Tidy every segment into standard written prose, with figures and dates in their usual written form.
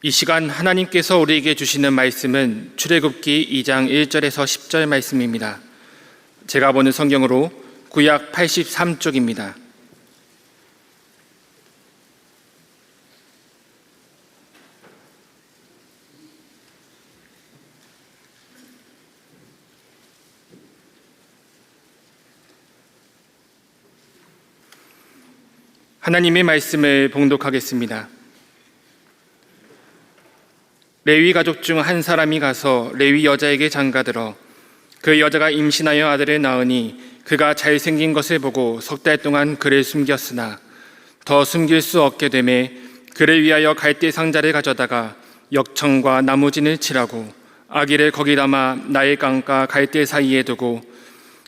이 시간 하나님께서 우리에게 주시는 말씀은 출애굽기 2장 1절에서 10절 말씀입니다. 제가 보는 성경으로 구약 83쪽입니다. 하나님의 말씀을 봉독하겠습니다. 레위 가족 중 한 사람이 가서 레위 여자에게 장가들어 그 여자가 임신하여 아들을 낳으니 그가 잘생긴 것을 보고 3달 동안 그를 숨겼으나 더 숨길 수 없게 되매 그를 위하여 갈대 상자를 가져다가 역청과 나무진을 칠하고 아기를 거기 담아 나일 강과 갈대 사이에 두고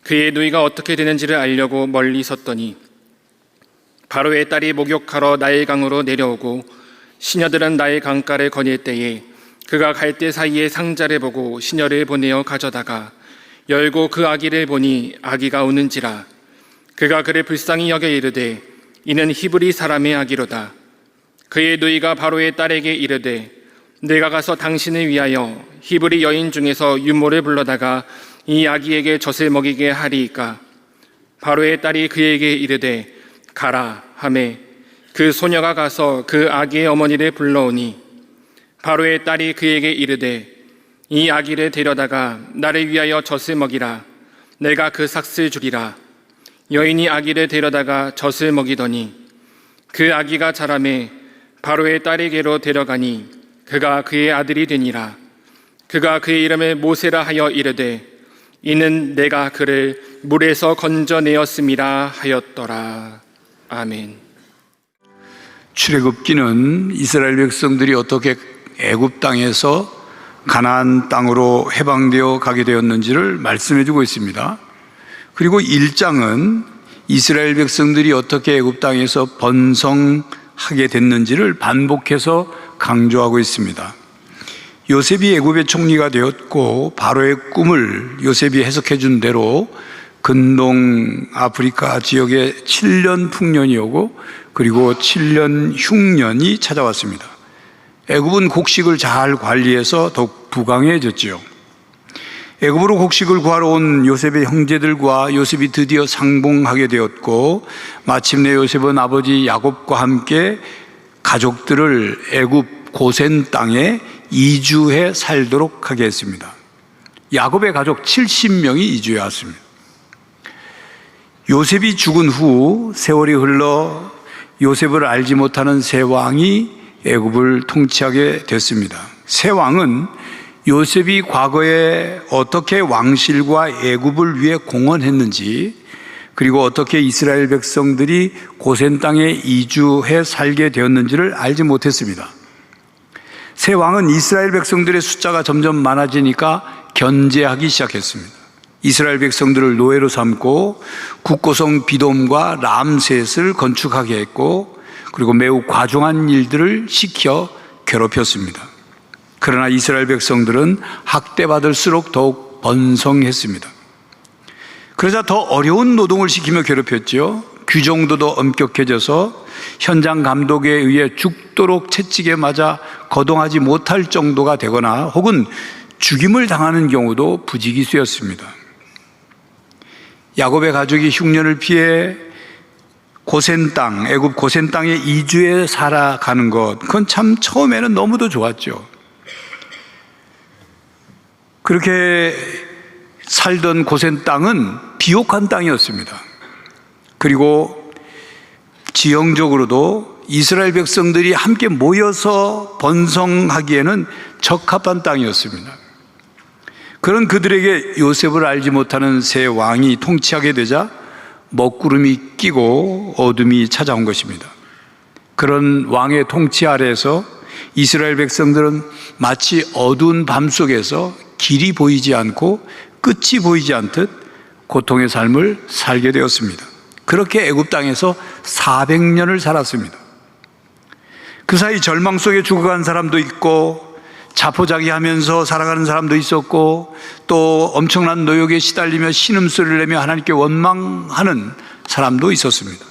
그의 누이가 어떻게 되는지를 알려고 멀리 섰더니 바로의 딸이 목욕하러 나일 강으로 내려오고 시녀들은 나일 강가를 거닐 때에 그가 갈대 사이에 상자를 보고 시녀를 보내어 가져다가 열고 그 아기를 보니 아기가 우는지라. 그가 그를 불쌍히 여겨 이르되 이는 히브리 사람의 아기로다. 그의 누이가 바로의 딸에게 이르되 내가 가서 당신을 위하여 히브리 여인 중에서 유모를 불러다가 이 아기에게 젖을 먹이게 하리이까. 바로의 딸이 그에게 이르되 가라 하매 그 소녀가 가서 그 아기의 어머니를 불러오니 바로의 딸이 그에게 이르되 이 아기를 데려다가 나를 위하여 젖을 먹이라. 내가 그 삭슬 주리라. 여인이 아기를 데려다가 젖을 먹이더니 그 아기가 자라매 바로의 딸에게로 데려가니 그가 그의 아들이 되니라. 그가 그의 이름을 모세라 하여 이르되 이는 내가 그를 물에서 건져내었음이라 하였더라. 아멘. 출애굽기는 이스라엘 백성들이 어떻게 애굽 땅에서 가나안 땅으로 해방되어 가게 되었는지를 말씀해 주고 있습니다. 그리고 1장은 이스라엘 백성들이 어떻게 애굽 땅에서 번성하게 됐는지를 반복해서 강조하고 있습니다. 요셉이 애굽의 총리가 되었고 바로의 꿈을 요셉이 해석해 준 대로 근동 아프리카 지역에 7년 풍년이 오고 그리고 7년 흉년이 찾아왔습니다. 애굽은 곡식을 잘 관리해서 더욱 부강해졌지요. 애굽으로 곡식을 구하러 온 요셉의 형제들과 요셉이 드디어 상봉하게 되었고 마침내 요셉은 아버지 야곱과 함께 가족들을 애굽 고센 땅에 이주해 살도록 하게 했습니다. 야곱의 가족 70명이 이주해 왔습니다. 요셉이 죽은 후 세월이 흘러 요셉을 알지 못하는 새 왕이 애굽을 통치하게 됐습니다. 새 왕은 요셉이 과거에 어떻게 왕실과 애굽을 위해 공헌했는지 그리고 어떻게 이스라엘 백성들이 고센 땅에 이주해 살게 되었는지를 알지 못했습니다. 새 왕은 이스라엘 백성들의 숫자가 점점 많아지니까 견제하기 시작했습니다. 이스라엘 백성들을 노예로 삼고 국고성 비돔과 람셋을 건축하게 했고 그리고 매우 과중한 일들을 시켜 괴롭혔습니다. 그러나 이스라엘 백성들은 학대받을수록 더욱 번성했습니다. 그러자 더 어려운 노동을 시키며 괴롭혔죠. 규정도 더 엄격해져서 현장 감독에 의해 죽도록 채찍에 맞아 거동하지 못할 정도가 되거나 혹은 죽임을 당하는 경우도 부지기수였습니다. 야곱의 가족이 흉년을 피해 고센 땅, 애굽 고센 땅에 이주해 살아가는 것, 그건 참 처음에는 너무도 좋았죠. 그렇게 살던 고센 땅은 비옥한 땅이었습니다. 그리고 지형적으로도 이스라엘 백성들이 함께 모여서 번성하기에는 적합한 땅이었습니다. 그런 그들에게 요셉을 알지 못하는 새 왕이 통치하게 되자 먹구름이 끼고 어둠이 찾아온 것입니다. 그런 왕의 통치 아래에서 이스라엘 백성들은 마치 어두운 밤 속에서 길이 보이지 않고 끝이 보이지 않듯 고통의 삶을 살게 되었습니다. 그렇게 애굽 땅에서 400년을 살았습니다. 그 사이 절망 속에 죽어간 사람도 있고 자포자기하면서 살아가는 사람도 있었고 또 엄청난 노역에 시달리며 신음소리를 내며 하나님께 원망하는 사람도 있었습니다.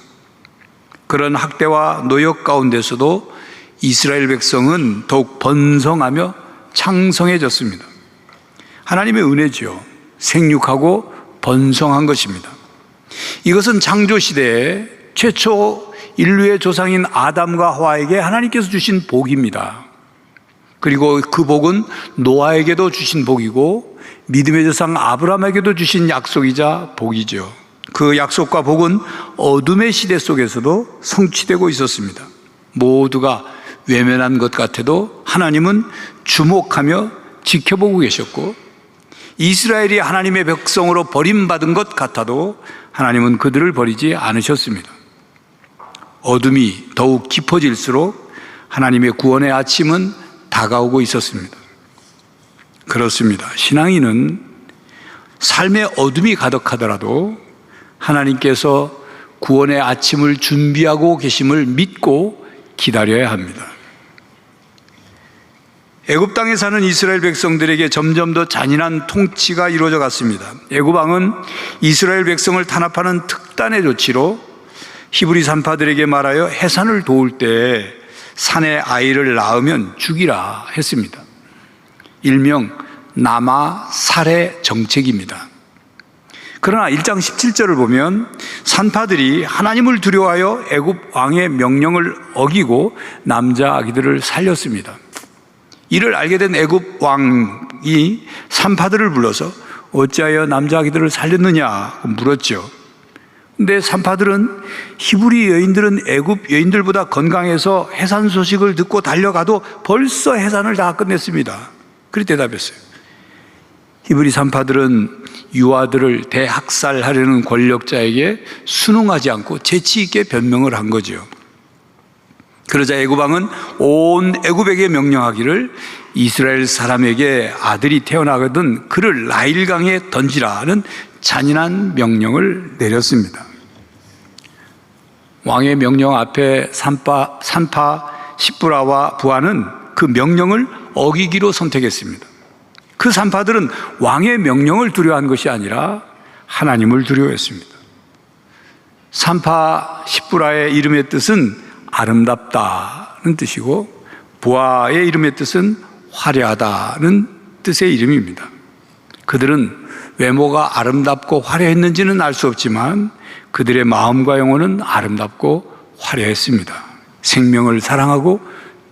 그런 학대와 노역 가운데서도 이스라엘 백성은 더욱 번성하며 창성해졌습니다. 하나님의 은혜죠. 생육하고 번성한 것입니다. 이것은 창조시대에 최초 인류의 조상인 아담과 하와에게 하나님께서 주신 복입니다. 그리고 그 복은 노아에게도 주신 복이고 믿음의 조상 아브라함에게도 주신 약속이자 복이죠. 그 약속과 복은 어둠의 시대 속에서도 성취되고 있었습니다. 모두가 외면한 것 같아도 하나님은 주목하며 지켜보고 계셨고, 이스라엘이 하나님의 백성으로 버림받은 것 같아도 하나님은 그들을 버리지 않으셨습니다. 어둠이 더욱 깊어질수록 하나님의 구원의 아침은 다가오고 있었습니다. 그렇습니다. 신앙인은 삶의 어둠이 가득하더라도 하나님께서 구원의 아침을 준비하고 계심을 믿고 기다려야 합니다. 애굽 땅에 사는 이스라엘 백성들에게 점점 더 잔인한 통치가 이루어져 갔습니다. 애굽 왕은 이스라엘 백성을 탄압하는 특단의 조치로 히브리 산파들에게 말하여 해산을 도울 때 산에 아이를 낳으면 죽이라 했습니다. 일명 남아 살해 정책입니다. 그러나 1장 17절을 보면 산파들이 하나님을 두려워하여 애굽 왕의 명령을 어기고 남자 아기들을 살렸습니다. 이를 알게 된 애굽 왕이 산파들을 불러서 어찌하여 남자 아기들을 살렸느냐 물었죠. 근데 산파들은 히브리 여인들은 애굽 여인들보다 건강해서 해산 소식을 듣고 달려가도 벌써 해산을 다 끝냈습니다. 그렇게 대답했어요. 히브리 산파들은 유아들을 대학살하려는 권력자에게 순응하지 않고 재치 있게 변명을 한 거죠. 그러자 애굽 왕은 온 애굽에게 명령하기를 이스라엘 사람에게 아들이 태어나거든 그를 나일강에 던지라는 잔인한 명령을 내렸습니다. 왕의 명령 앞에 산파 십부라와 부하는 그 명령을 어기기로 선택했습니다. 그 산파들은 왕의 명령을 두려워한 것이 아니라 하나님을 두려워했습니다. 산파 십부라의 이름의 뜻은 아름답다는 뜻이고 부하의 이름의 뜻은 화려하다는 뜻의 이름입니다. 그들은 외모가 아름답고 화려했는지는 알 수 없지만 그들의 마음과 영혼은 아름답고 화려했습니다. 생명을 사랑하고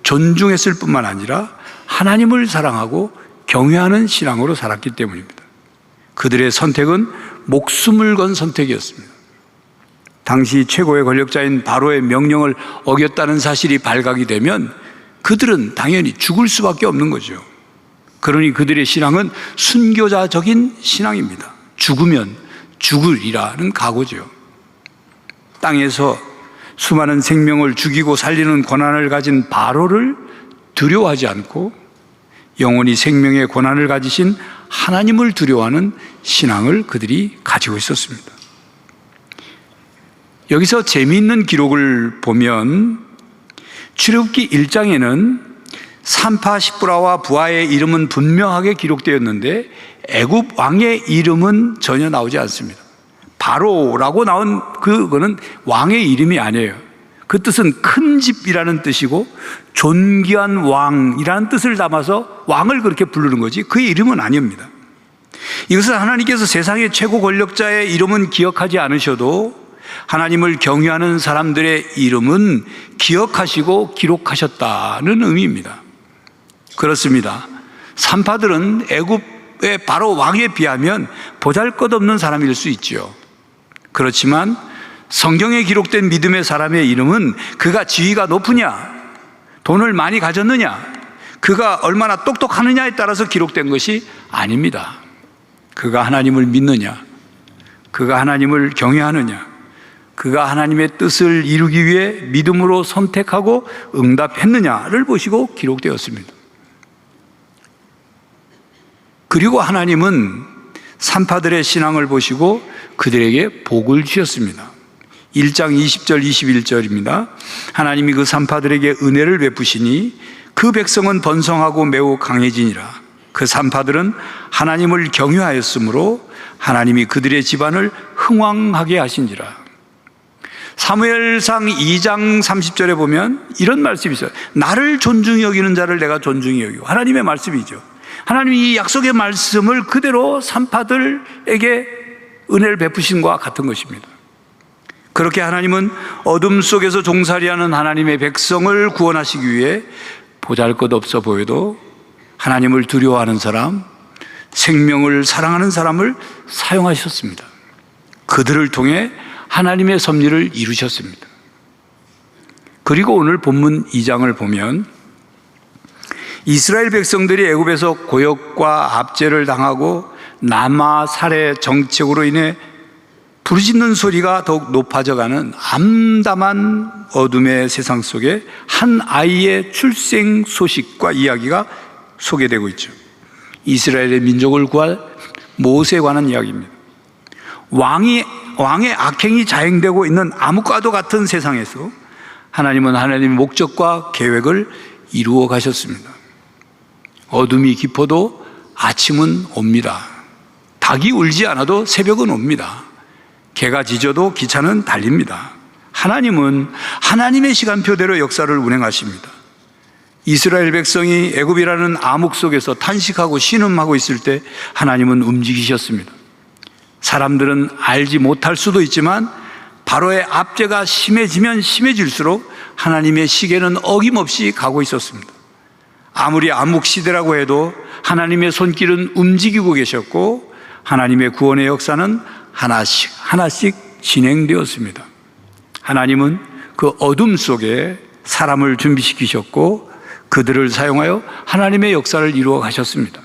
존중했을 뿐만 아니라 하나님을 사랑하고 경외하는 신앙으로 살았기 때문입니다. 그들의 선택은 목숨을 건 선택이었습니다. 당시 최고의 권력자인 바로의 명령을 어겼다는 사실이 발각이 되면 그들은 당연히 죽을 수밖에 없는 거죠. 그러니 그들의 신앙은 순교자적인 신앙입니다. 죽으면 죽으리라는 각오죠. 땅에서 수많은 생명을 죽이고 살리는 권한을 가진 바로를 두려워하지 않고 영원히 생명의 권한을 가지신 하나님을 두려워하는 신앙을 그들이 가지고 있었습니다. 여기서 재미있는 기록을 보면 출애굽기 1장에는 산파 십부라와 부하의 이름은 분명하게 기록되었는데 애굽 왕의 이름은 전혀 나오지 않습니다. 바로라고 나온 그거는 왕의 이름이 아니에요. 그 뜻은 큰 집이라는 뜻이고 존귀한 왕이라는 뜻을 담아서 왕을 그렇게 부르는 거지 그의 이름은 아닙니다. 이것은 하나님께서 세상의 최고 권력자의 이름은 기억하지 않으셔도 하나님을 경외하는 사람들의 이름은 기억하시고 기록하셨다는 의미입니다. 그렇습니다. 산파들은 애굽의 바로 왕에 비하면 보잘것없는 사람일 수 있죠. 그렇지만 성경에 기록된 믿음의 사람의 이름은 그가 지위가 높으냐, 돈을 많이 가졌느냐, 그가 얼마나 똑똑하느냐에 따라서 기록된 것이 아닙니다. 그가 하나님을 믿느냐, 그가 하나님을 경외하느냐, 그가 하나님의 뜻을 이루기 위해 믿음으로 선택하고 응답했느냐를 보시고 기록되었습니다. 그리고 하나님은 산파들의 신앙을 보시고 그들에게 복을 주셨습니다. 1장 20절 21절입니다. 하나님이 그 산파들에게 은혜를 베푸시니 그 백성은 번성하고 매우 강해지니라. 그 산파들은 하나님을 경외하였으므로 하나님이 그들의 집안을 흥왕하게 하신지라. 사무엘상 2장 30절에 보면 이런 말씀이 있어요. 나를 존중히 여기는 자를 내가 존중히 여기고. 하나님의 말씀이죠. 하나님이 이 약속의 말씀을 그대로 산파들에게 은혜를 베푸신 것과 같은 것입니다. 그렇게 하나님은 어둠 속에서 종살이하는 하나님의 백성을 구원하시기 위해 보잘것없어 보여도 하나님을 두려워하는 사람, 생명을 사랑하는 사람을 사용하셨습니다. 그들을 통해 하나님의 섭리를 이루셨습니다. 그리고 오늘 본문 2장을 보면 이스라엘 백성들이 애굽에서 고역과 압제를 당하고 남아 살해 정책으로 인해 부르짖는 소리가 더욱 높아져가는 암담한 어둠의 세상 속에 한 아이의 출생 소식과 이야기가 소개되고 있죠. 이스라엘의 민족을 구할 모세에 관한 이야기입니다. 왕의 악행이 자행되고 있는 암흑과도 같은 세상에서 하나님은 하나님의 목적과 계획을 이루어 가셨습니다. 어둠이 깊어도 아침은 옵니다. 닭이 울지 않아도 새벽은 옵니다. 개가 짖어도 기차는 달립니다. 하나님은 하나님의 시간표대로 역사를 운행하십니다. 이스라엘 백성이 애굽이라는 암흑 속에서 탄식하고 신음하고 있을 때 하나님은 움직이셨습니다. 사람들은 알지 못할 수도 있지만 바로의 압제가 심해지면 심해질수록 하나님의 시계는 어김없이 가고 있었습니다. 아무리 암흑 시대라고 해도 하나님의 손길은 움직이고 계셨고 하나님의 구원의 역사는 하나씩 진행되었습니다. 하나님은 그 어둠 속에 사람을 준비시키셨고 그들을 사용하여 하나님의 역사를 이루어 가셨습니다.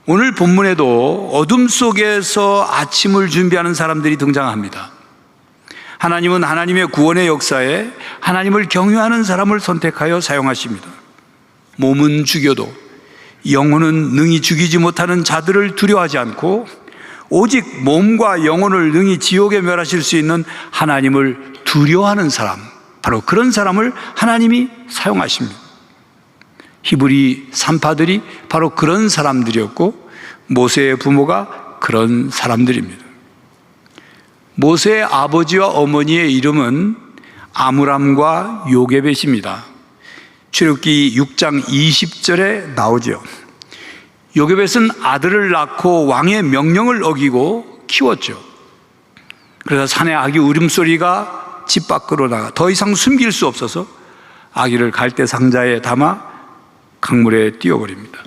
오늘 본문에도 어둠 속에서 아침을 준비하는 사람들이 등장합니다. 하나님은 하나님의 구원의 역사에 하나님을 경외하는 사람을 선택하여 사용하십니다. 몸은 죽여도 영혼은 능히 죽이지 못하는 자들을 두려워하지 않고 오직 몸과 영혼을 능히 지옥에 멸하실 수 있는 하나님을 두려워하는 사람, 바로 그런 사람을 하나님이 사용하십니다. 히브리 산파들이 바로 그런 사람들이었고 모세의 부모가 그런 사람들입니다. 모세의 아버지와 어머니의 이름은 아므람과 요게벳입니다. 출애굽기 6장 20절에 나오죠. 요게벳은 아들을 낳고 왕의 명령을 어기고 키웠죠. 그래서 산의 아기 울음소리가 집 밖으로 나가 더 이상 숨길 수 없어서 아기를 갈대 상자에 담아 강물에 띄워버립니다.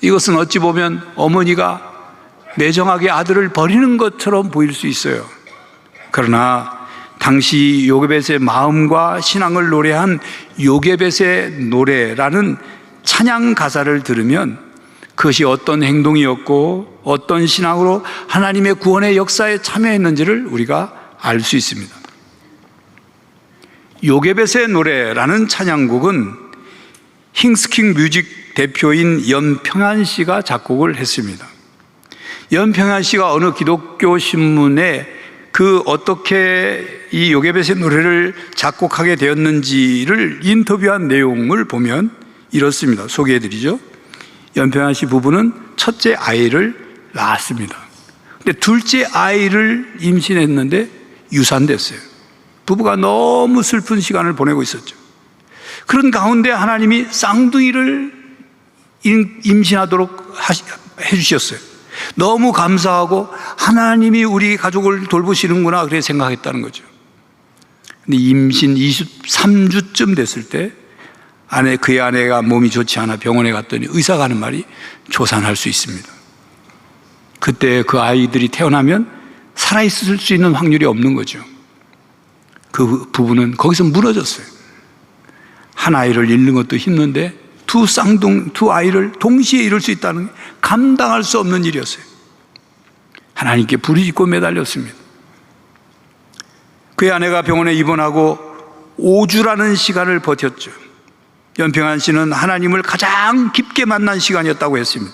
이것은 어찌 보면 어머니가 매정하게 아들을 버리는 것처럼 보일 수 있어요. 그러나 당시 요게벳의 마음과 신앙을 노래한 요게벳의 노래라는 찬양 가사를 들으면 그것이 어떤 행동이었고 어떤 신앙으로 하나님의 구원의 역사에 참여했는지를 우리가 알 수 있습니다. 요게벳의 노래라는 찬양곡은 힝스킹 뮤직 대표인 연평안 씨가 작곡을 했습니다. 연평안 씨가 어느 기독교 신문에 어떻게 이 요게벳의 노래를 작곡하게 되었는지를 인터뷰한 내용을 보면 이렇습니다. 소개해드리죠. 연평안 씨 부부는 첫째 아이를 낳았습니다. 근데 둘째 아이를 임신했는데 유산됐어요. 부부가 너무 슬픈 시간을 보내고 있었죠. 그런 가운데 하나님이 쌍둥이를 임신하도록 해주셨어요. 너무 감사하고 하나님이 우리 가족을 돌보시는구나 그렇게 생각했다는 거죠. 근데 임신 23주쯤 됐을 때 그의 아내가 몸이 좋지 않아 병원에 갔더니 의사가 하는 말이 조산할 수 있습니다. 그때 그 아이들이 태어나면 살아있을 수 있는 확률이 없는 거죠. 그 부부는 거기서 무너졌어요. 한 아이를 잃는 것도 힘든데 두 아이를 동시에 잃을 수 있다는 게 감당할 수 없는 일이었어요. 하나님께 부르짖고 매달렸습니다. 그의 아내가 병원에 입원하고 5주라는 시간을 버텼죠. 연평안 씨는 하나님을 가장 깊게 만난 시간이었다고 했습니다.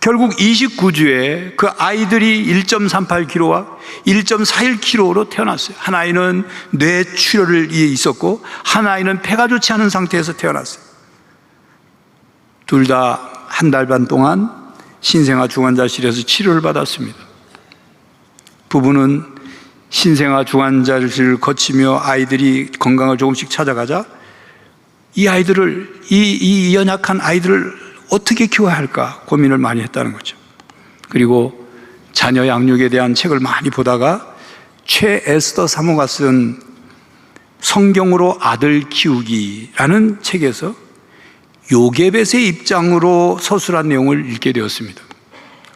결국 29주에 그 아이들이 1.38kg와 1.41kg로 태어났어요. 한 아이는 뇌출혈이 있었고 한 아이는 폐가 좋지 않은 상태에서 태어났어요. 둘 다 한 달 반 동안 신생아 중환자실에서 치료를 받았습니다. 부부는 신생아 중환자실을 거치며 아이들이 건강을 조금씩 찾아가자 이 아이들을, 이 연약한 아이들을 어떻게 키워야 할까 고민을 많이 했다는 거죠. 그리고 자녀 양육에 대한 책을 많이 보다가 최 에스더 사모가 쓴 성경으로 아들 키우기라는 책에서 요게벳의 입장으로 서술한 내용을 읽게 되었습니다.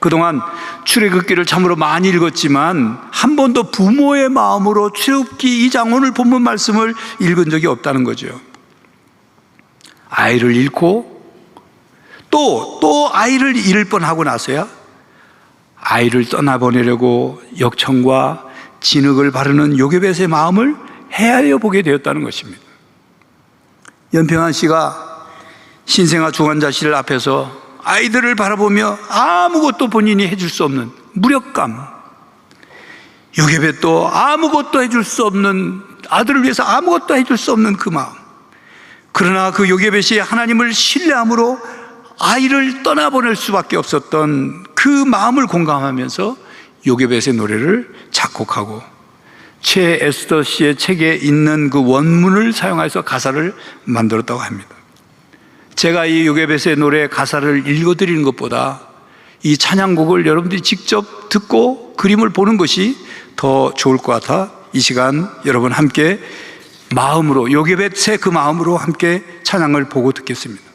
그동안 출애굽기를 참으로 많이 읽었지만 한 번도 부모의 마음으로 출애굽기 2장 오늘 본문 말씀을 읽은 적이 없다는 거죠. 아이를 잃고 또 아이를 잃을 뻔하고 나서야 아이를 떠나보내려고 역청과 진흙을 바르는 요게벳의 마음을 헤아려 보게 되었다는 것입니다. 연평한 씨가 신생아 중환자실 앞에서 아이들을 바라보며 아무것도 본인이 해줄 수 없는 무력감, 요게벳도 아무것도 해줄 수 없는, 아들을 위해서 아무것도 해줄 수 없는 그 마음. 그러나 그 요게벳이 하나님을 신뢰함으로 아이를 떠나보낼 수밖에 없었던 그 마음을 공감하면서 요게벳의 노래를 작곡하고 최 에스더 씨의 책에 있는 그 원문을 사용해서 가사를 만들었다고 합니다. 제가 이 요게벳의 노래 가사를 읽어드리는 것보다 이 찬양곡을 여러분들이 직접 듣고 그림을 보는 것이 더 좋을 것 같아 이 시간 여러분 함께 마음으로, 요게벳의 그 마음으로 함께 찬양을 보고 듣겠습니다.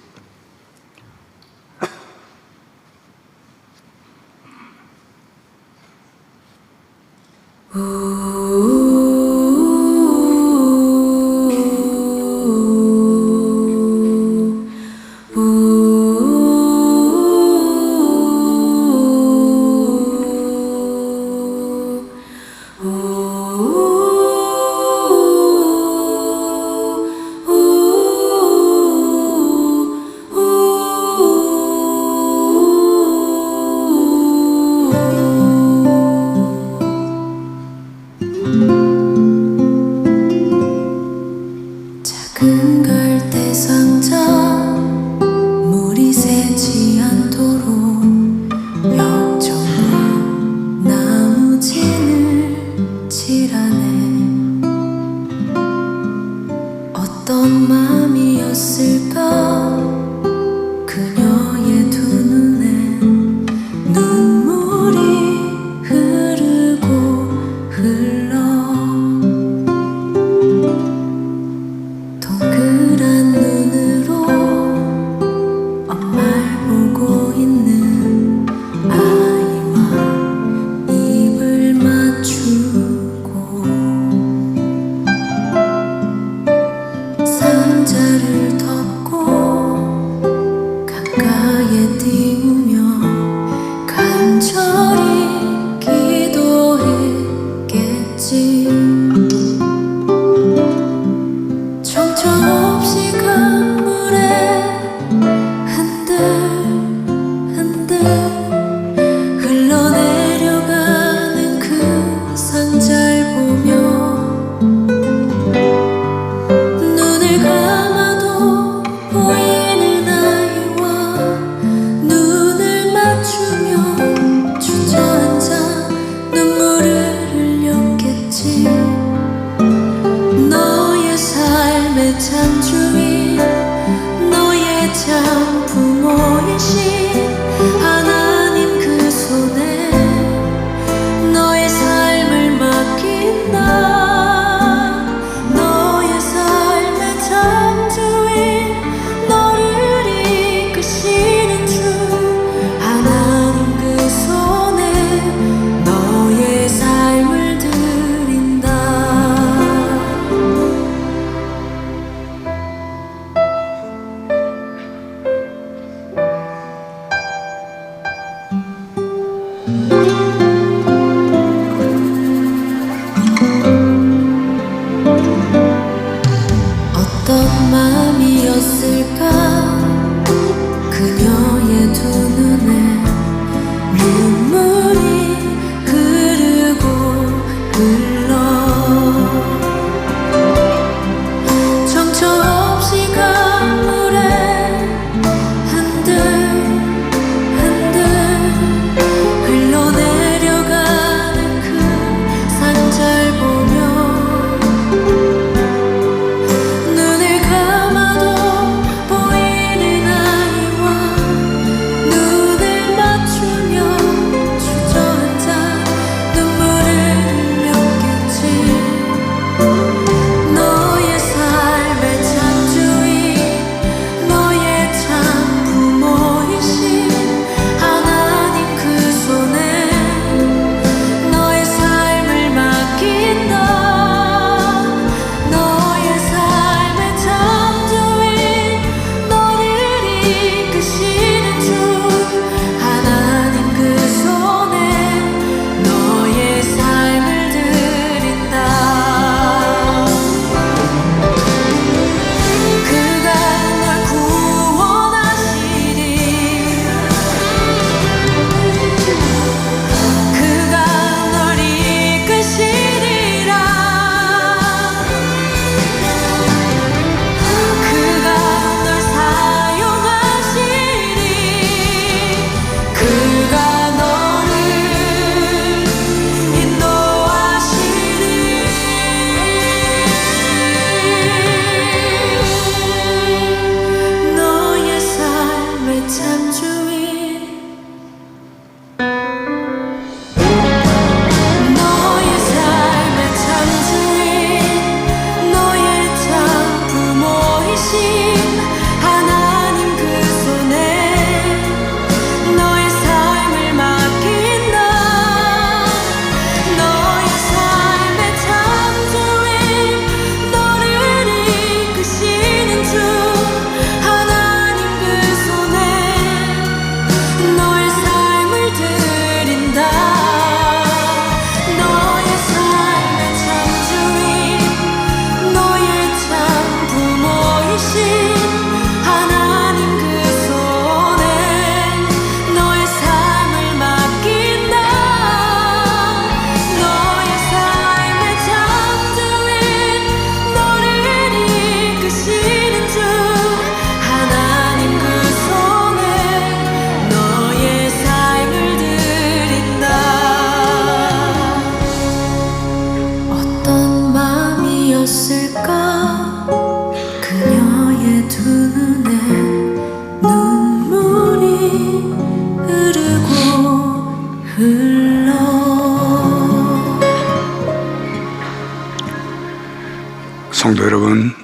성도 여러분,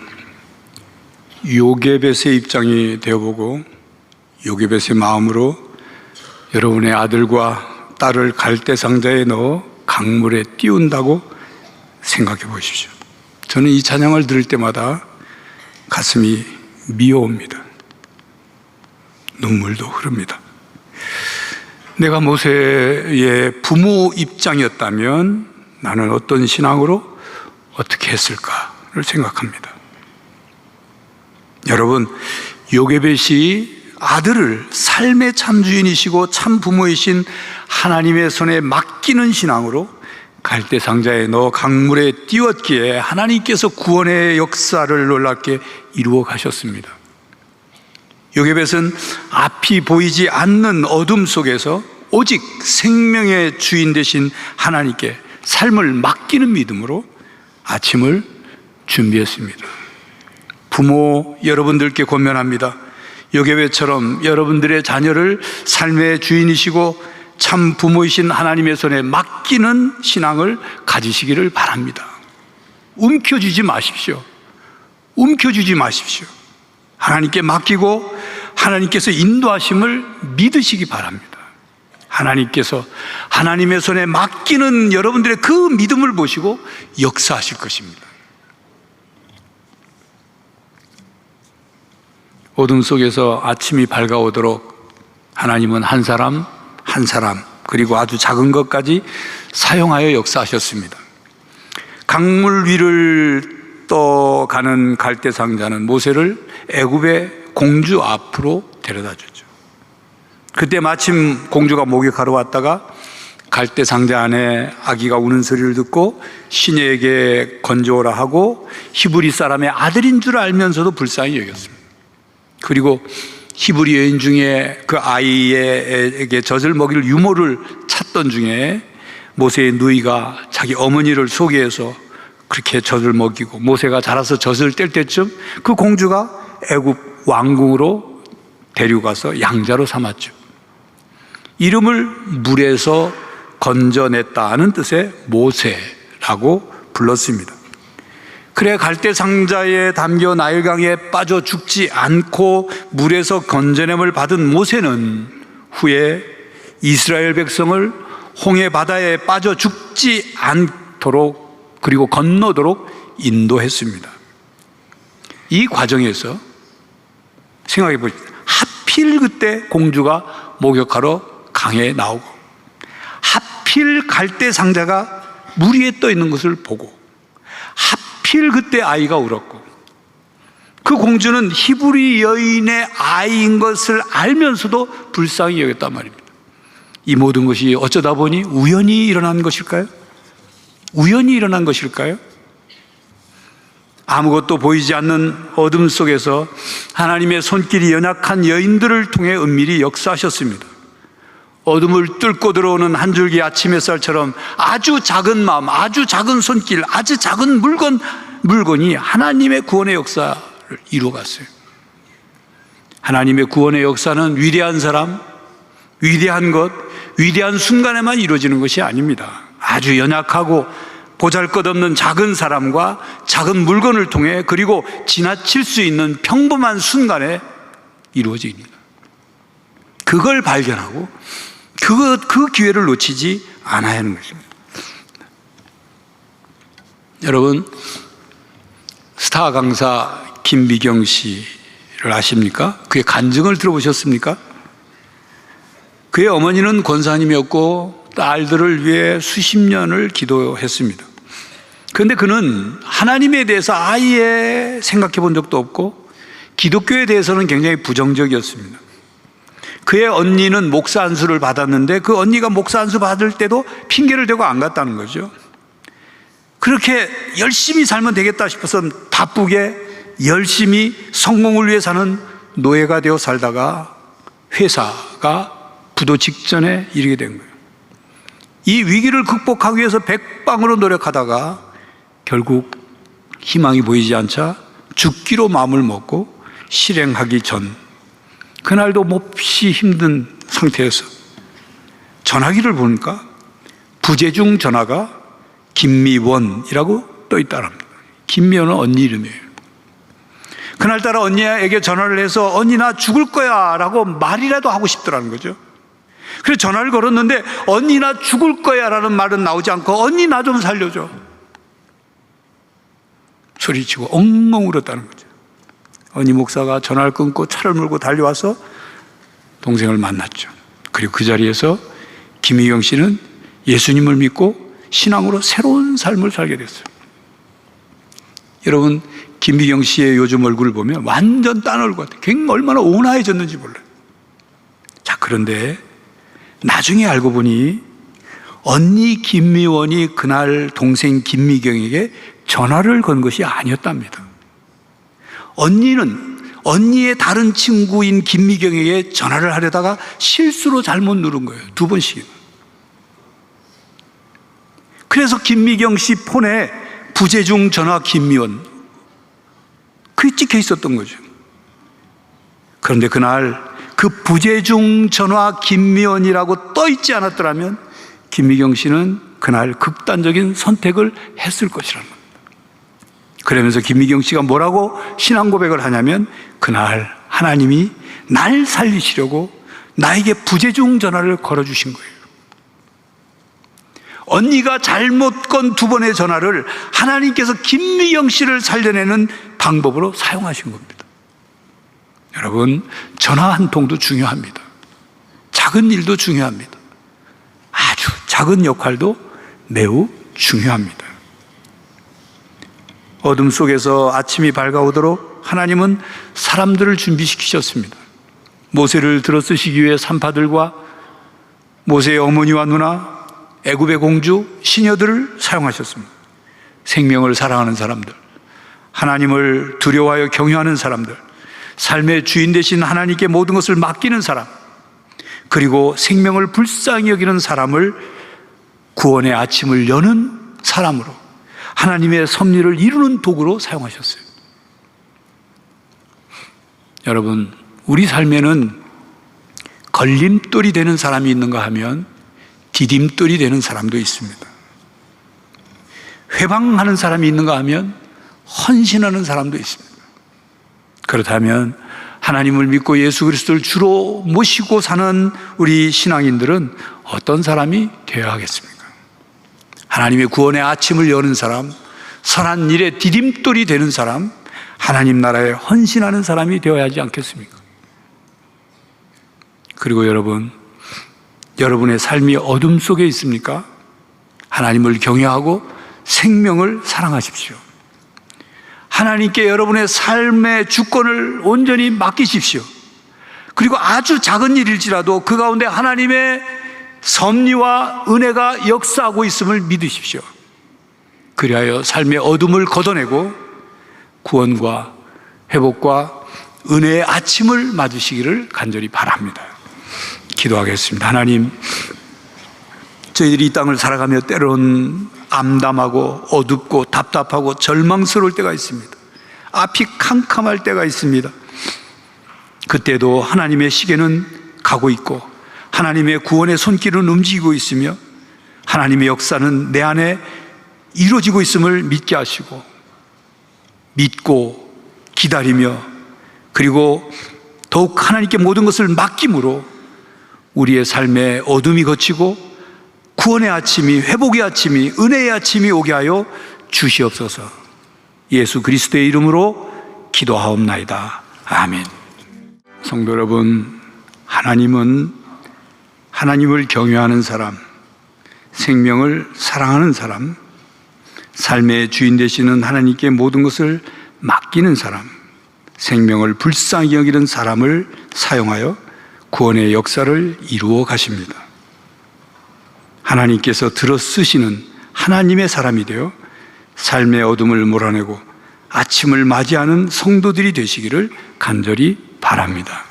요게벳의 입장이 되어보고 요게벳의 마음으로 여러분의 아들과 딸을 갈대 상자에 넣어 강물에 띄운다고 생각해 보십시오. 저는 이 찬양을 들을 때마다 가슴이 미어옵니다. 눈물도 흐릅니다. 내가 모세의 부모 입장이었다면 나는 어떤 신앙으로 어떻게 했을까를 생각합니다. 여러분, 요게벳이 아들을 삶의 참 주인이시고 참 부모이신 하나님의 손에 맡기는 신앙으로 갈대 상자에 넣어 강물에 띄웠기에 하나님께서 구원의 역사를 놀랍게 이루어 가셨습니다. 요게벳은 앞이 보이지 않는 어둠 속에서 오직 생명의 주인 되신 하나님께 삶을 맡기는 믿음으로 아침을 준비했습니다. 부모 여러분들께 권면합니다. 요게벳처럼 여러분들의 자녀를 삶의 주인이시고 참 부모이신 하나님의 손에 맡기는 신앙을 가지시기를 바랍니다. 움켜쥐지 마십시오. 움켜쥐지 마십시오. 하나님께 맡기고 하나님께서 인도하심을 믿으시기 바랍니다. 하나님께서 하나님의 손에 맡기는 여러분들의 그 믿음을 보시고 역사하실 것입니다. 어둠 속에서 아침이 밝아오도록 하나님은 한 사람 한 사람 그리고 아주 작은 것까지 사용하여 역사하셨습니다. 강물 위를 떠가는 갈대 상자는 모세를 애굽의 공주 앞으로 데려다 주죠. 그때 마침 공주가 목욕하러 왔다가 갈대 상자 안에 아기가 우는 소리를 듣고 시내에게 건져오라 하고 히브리 사람의 아들인 줄 알면서도 불쌍히 여겼습니다. 그리고 히브리 여인 중에 그 아이에게 젖을 먹일 유모를 찾던 중에 모세의 누이가 자기 어머니를 소개해서 그렇게 젖을 먹이고 모세가 자라서 젖을 뗄 때쯤 그 공주가 애굽 왕궁으로 데려가서 양자로 삼았죠. 이름을 물에서 건져냈다는 뜻의 모세라고 불렀습니다. 그래 갈대 상자에 담겨 나일강에 빠져 죽지 않고 물에서 건져냄을 받은 모세는 후에 이스라엘 백성을 홍해 바다에 빠져 죽지 않도록 그리고 건너도록 인도했습니다. 이 과정에서 생각해 보십시오. 하필 그때 공주가 목욕하러 강에 나오고 하필 갈대 상자가 물 위에 떠 있는 것을 보고 하필 그때 아이가 울었고 그 공주는 히브리 여인의 아이인 것을 알면서도 불쌍히 여겼단 말입니다. 이 모든 것이 어쩌다 보니 우연히 일어난 것일까요? 우연히 일어난 것일까요? 아무것도 보이지 않는 어둠 속에서 하나님의 손길이 연약한 여인들을 통해 은밀히 역사하셨습니다. 어둠을 뚫고 들어오는 한 줄기 아침 햇살처럼 아주 작은 마음, 아주 작은 손길, 아주 작은 물건이 하나님의 구원의 역사를 이루어갔어요. 하나님의 구원의 역사는 위대한 사람, 위대한 것, 위대한 순간에만 이루어지는 것이 아닙니다. 아주 연약하고 보잘것없는 작은 사람과 작은 물건을 통해 그리고 지나칠 수 있는 평범한 순간에 이루어집니다. 그걸 발견하고 그 기회를 놓치지 않아야 하는 것입니다. 여러분, 스타 강사 김미경 씨를 아십니까? 그의 간증을 들어보셨습니까? 그의 어머니는 권사님이었고 딸들을 위해 수십 년을 기도했습니다. 그런데 그는 하나님에 대해서 아예 생각해 본 적도 없고 기독교에 대해서는 굉장히 부정적이었습니다. 그의 언니는 목사 안수를 받았는데 그 언니가 목사 안수 받을 때도 핑계를 대고 안 갔다는 거죠. 그렇게 열심히 살면 되겠다 싶어서 바쁘게 열심히 성공을 위해 사는 노예가 되어 살다가 회사가 부도 직전에 이르게 된 거예요. 이 위기를 극복하기 위해서 백방으로 노력하다가 결국 희망이 보이지 않자 죽기로 마음을 먹고 실행하기 전 그날도 몹시 힘든 상태에서 전화기를 보니까 부재중 전화가 김미원이라고 떠 있다랍니다. 김미연은 언니 이름이에요. 그날따라 언니에게 전화를 해서 언니 나 죽을 거야 라고 말이라도 하고 싶더라는 거죠. 그래서 전화를 걸었는데 언니 나 죽을 거야 라는 말은 나오지 않고 언니 나 좀 살려줘 소리치고 엉엉 울었다는 거죠. 언니 목사가 전화를 끊고 차를 몰고 달려와서 동생을 만났죠. 그리고 그 자리에서 김미경 씨는 예수님을 믿고 신앙으로 새로운 삶을 살게 됐어요. 여러분, 김미경 씨의 요즘 얼굴을 보면 완전 딴 얼굴 같아요. 굉장히 얼마나 온화해졌는지 몰라요. 자, 그런데 나중에 알고 보니 언니 김미원이 그날 동생 김미경에게 전화를 건 것이 아니었답니다. 언니는 언니의 다른 친구인 김미경에게 전화를 하려다가 실수로 잘못 누른 거예요. 2번씩. 그래서 김미경 씨 폰에 부재중 전화 김미원 그게 찍혀 있었던 거죠. 그런데 그날 그 부재중 전화 김미원이라고 떠 있지 않았더라면 김미경 씨는 그날 극단적인 선택을 했을 것이라는 겁니다. 그러면서 김미경 씨가 뭐라고 신앙 고백을 하냐면 그날 하나님이 날 살리시려고 나에게 부재중 전화를 걸어주신 거예요. 언니가 잘못 건 2번의 전화를 하나님께서 김미경 씨를 살려내는 방법으로 사용하신 겁니다. 여러분, 전화 한 통도 중요합니다. 작은 일도 중요합니다. 아주 작은 역할도 매우 중요합니다. 어둠 속에서 아침이 밝아오도록 하나님은 사람들을 준비시키셨습니다. 모세를 들어 쓰시기 위해 산파들과 모세의 어머니와 누나, 애굽의 공주, 시녀들을 사용하셨습니다. 생명을 사랑하는 사람들, 하나님을 두려워하여 경외하는 사람들, 삶의 주인 되신 하나님께 모든 것을 맡기는 사람, 그리고 생명을 불쌍히 여기는 사람을 구원의 아침을 여는 사람으로 하나님의 섭리를 이루는 도구로 사용하셨어요. 여러분, 우리 삶에는 걸림돌이 되는 사람이 있는가 하면 디딤돌이 되는 사람도 있습니다. 회방하는 사람이 있는가 하면 헌신하는 사람도 있습니다. 그렇다면 하나님을 믿고 예수 그리스도를 주로 모시고 사는 우리 신앙인들은 어떤 사람이 되어야 하겠습니까? 하나님의 구원의 아침을 여는 사람, 선한 일에 디딤돌이 되는 사람, 하나님 나라에 헌신하는 사람이 되어야 하지 않겠습니까? 그리고 여러분의 삶이 어둠 속에 있습니까? 하나님을 경외하고 생명을 사랑하십시오. 하나님께 여러분의 삶의 주권을 온전히 맡기십시오. 그리고 아주 작은 일일지라도 그 가운데 하나님의 섭리와 은혜가 역사하고 있음을 믿으십시오. 그리하여 삶의 어둠을 걷어내고 구원과 회복과 은혜의 아침을 맞으시기를 간절히 바랍니다. 기도하겠습니다. 하나님, 저희들이 이 땅을 살아가며 때로는 암담하고 어둡고 답답하고 절망스러울 때가 있습니다. 앞이 캄캄할 때가 있습니다. 그때도 하나님의 시계는 가고 있고 하나님의 구원의 손길은 움직이고 있으며 하나님의 역사는 내 안에 이루어지고 있음을 믿게 하시고 믿고 기다리며 그리고 더욱 하나님께 모든 것을 맡김으로 우리의 삶의 어둠이 걷히고 구원의 아침이, 회복의 아침이, 은혜의 아침이 오게 하여 주시옵소서. 예수 그리스도의 이름으로 기도하옵나이다. 아멘. 성도 여러분, 하나님은 하나님을 경외하는 사람, 생명을 사랑하는 사람, 삶의 주인 되시는 하나님께 모든 것을 맡기는 사람, 생명을 불쌍히 여기는 사람을 사용하여 구원의 역사를 이루어 가십니다. 하나님께서 들어 쓰시는 하나님의 사람이 되어 삶의 어둠을 몰아내고 아침을 맞이하는 성도들이 되시기를 간절히 바랍니다.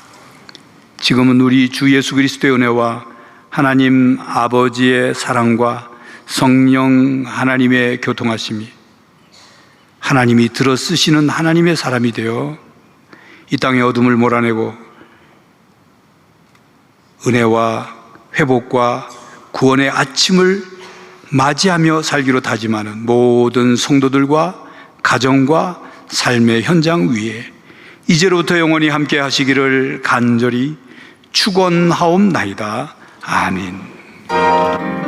지금은 우리 주 예수 그리스도의 은혜와 하나님 아버지의 사랑과 성령 하나님의 교통하심이 하나님이 들어 쓰시는 하나님의 사람이 되어 이 땅의 어둠을 몰아내고 은혜와 회복과 구원의 아침을 맞이하며 살기로 다짐하는 모든 성도들과 가정과 삶의 현장 위에 이제로부터 영원히 함께 하시기를 간절히 축원하옵나이다. 아멘.